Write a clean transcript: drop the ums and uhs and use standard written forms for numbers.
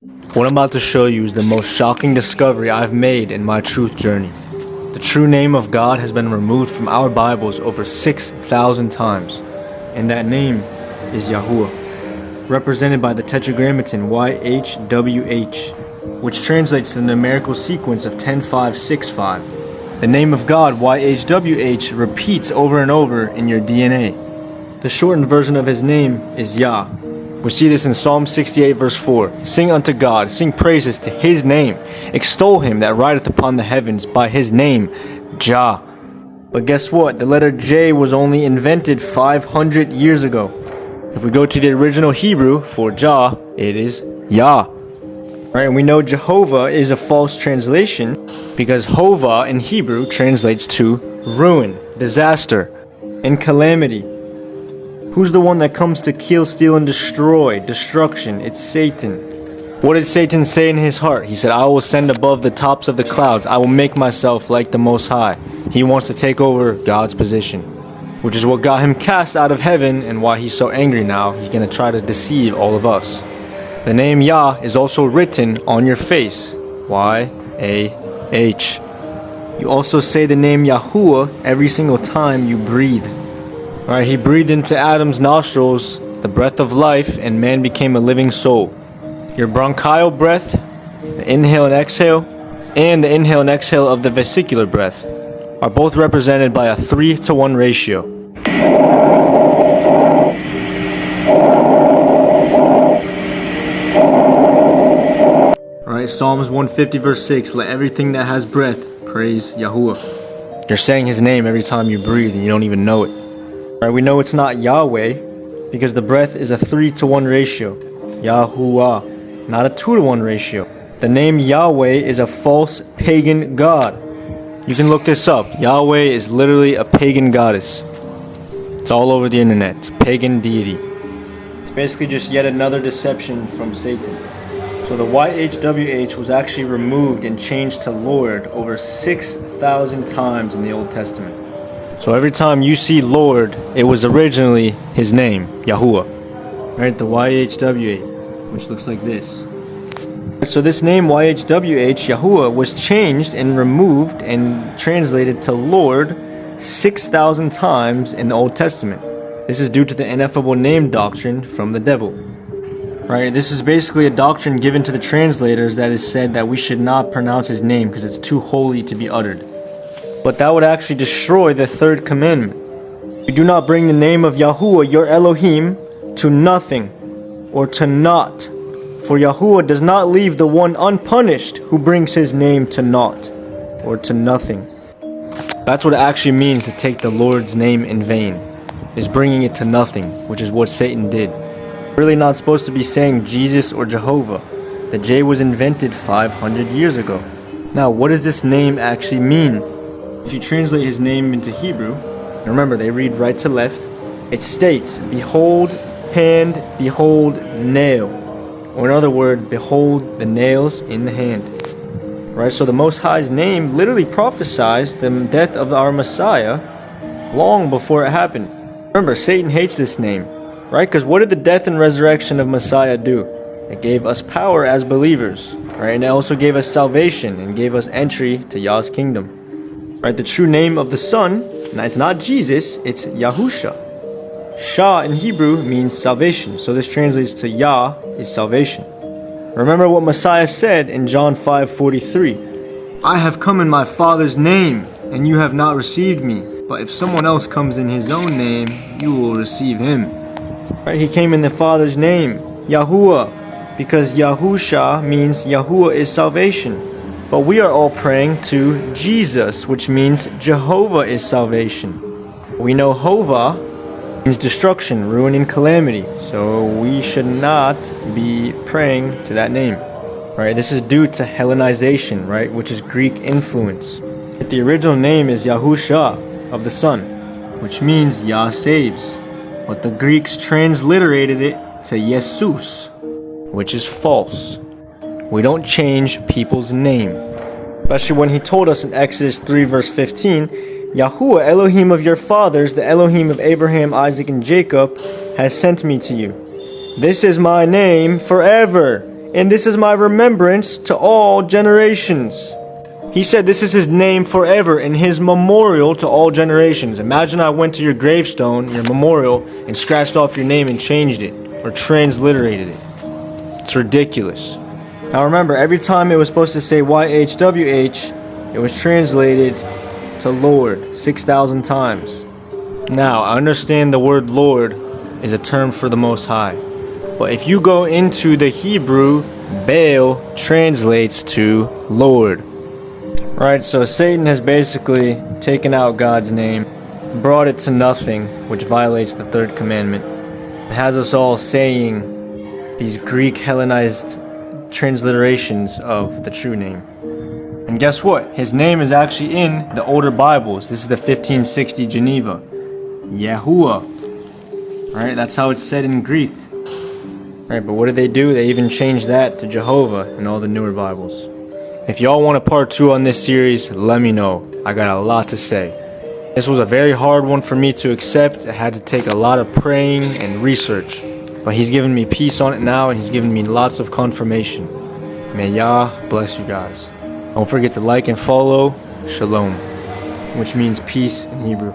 What I'm about to show you is the most shocking discovery I've made in my truth journey. The true name of God has been removed from our Bibles over 6,000 times, and that name is Yahuwah, represented by the Tetragrammaton YHWH, which translates to the numerical sequence of 10565. The name of God, YHWH, repeats over and over in your DNA. The shortened version of his name is Yah. We see this in Psalm 68 verse 4. Sing unto God, sing praises to his name. Extol him that rideth upon the heavens by his name, Jah. But guess what? The letter J was only invented 500 years ago. If we go to the original Hebrew for Jah, it is Yah. Right, and we know Jehovah is a false translation because Hova in Hebrew translates to ruin, disaster, and calamity. Who's the one that comes to kill, steal, and destroy? Destruction. It's Satan. What did Satan say in his heart? He said, I will ascend above the tops of the clouds. I will make myself like the Most High. He wants to take over God's position, which is what got him cast out of heaven and why he's so angry now. He's going to try to deceive all of us. The name Yah is also written on your face. Y-A-H. You also say the name Yahuwah every single time you breathe. Alright, he breathed into Adam's nostrils the breath of life, and man became a living soul. Your bronchial breath, the inhale and exhale, and the inhale and exhale of the vesicular breath are both represented by a 3-to-1 ratio. Alright, Psalms 150 verse 6, let everything that has breath praise Yahuwah. You're saying his name every time you breathe and you don't even know it. Right, we know it's not Yahweh because the breath is a 3-to-1 ratio. Yahuwah, not a 2-to-1 ratio. The name Yahweh is a false pagan god. You can look this up. Yahweh is literally a pagan goddess. It's all over the internet. It's a pagan deity. It's basically just yet another deception from Satan. So the YHWH was actually removed and changed to Lord over 6,000 times in the Old Testament. So every time you see Lord, it was originally his name, Yahuwah. Right, the YHWH, which looks like this. So this name YHWH, Yahuwah, was changed and removed and translated to Lord 6,000 times in the Old Testament. This is due to the ineffable name doctrine from the devil. Right, this is basically a doctrine given to the translators that is said that we should not pronounce his name because it's too holy to be uttered. But that would actually destroy the third commandment. You do not bring the name of Yahuwah your Elohim to nothing or to naught. For Yahuwah does not leave the one unpunished who brings his name to naught or to nothing. That's what it actually means to take the Lord's name in vain, is bringing it to nothing, which is what Satan did. Really not supposed to be saying Jesus or Jehovah. The J was invented 500 years ago. Now, what does this name actually mean? If you translate his name into Hebrew, and remember they read right to left, it states, behold, hand, behold, nail. Or in other words, behold the nails in the hand. Right, so the Most High's name literally prophesies the death of our Messiah long before it happened. Remember, Satan hates this name, right? Because what did the death and resurrection of Messiah do? It gave us power as believers, right? And it also gave us salvation and gave us entry to Yah's kingdom. Right, the true name of the Son, it's not Jesus, it's Yahusha. Shah in Hebrew means salvation, so this translates to Yah is salvation. Remember what Messiah said in John 5:43. I have come in my Father's name, and you have not received me. But if someone else comes in his own name, you will receive him. Right, he came in the Father's name, Yahuwah, because Yahusha means Yahuwah is salvation. But we are all praying to Jesus, which means Jehovah is salvation. We know Hova means destruction, ruin, and calamity. So we should not be praying to that name. Right? This is due to Hellenization, right? Which is Greek influence. The original name is Yahusha of the Son, which means Yah saves. But the Greeks transliterated it to Jesus, which is false. We don't change people's name. Especially when he told us in Exodus 3 verse 15, Yahuwah, Elohim of your fathers, the Elohim of Abraham, Isaac, and Jacob, has sent me to you. This is my name forever. and this is my remembrance to all generations. He said this is his name forever and his memorial to all generations. Imagine I went to your gravestone, your memorial, and scratched off your name and changed it, or transliterated it. It's ridiculous. Now remember, every time it was supposed to say YHWH, it was translated to Lord 6,000 times. Now, I understand the word Lord is a term for the Most High. But if you go into the Hebrew, Baal translates to Lord. Right, so Satan has basically taken out God's name, brought it to nothing, which violates the third commandment. It has us all saying these Greek Hellenized transliterations of the true name. And guess what? His name is actually in the older Bibles. This is the 1560 Geneva. Yahuwah. Right, that's how it's said in Greek. Right, but what did they do? They even changed that to Jehovah in all the newer Bibles. If y'all want a part 2 on this series, let me know. I got a lot to say. This was a very hard one for me to accept. It had to take a lot of praying and research. But he's given me peace on it now, and he's given me lots of confirmation. May Yah bless you guys. Don't forget to like and follow. Shalom, which means peace in Hebrew.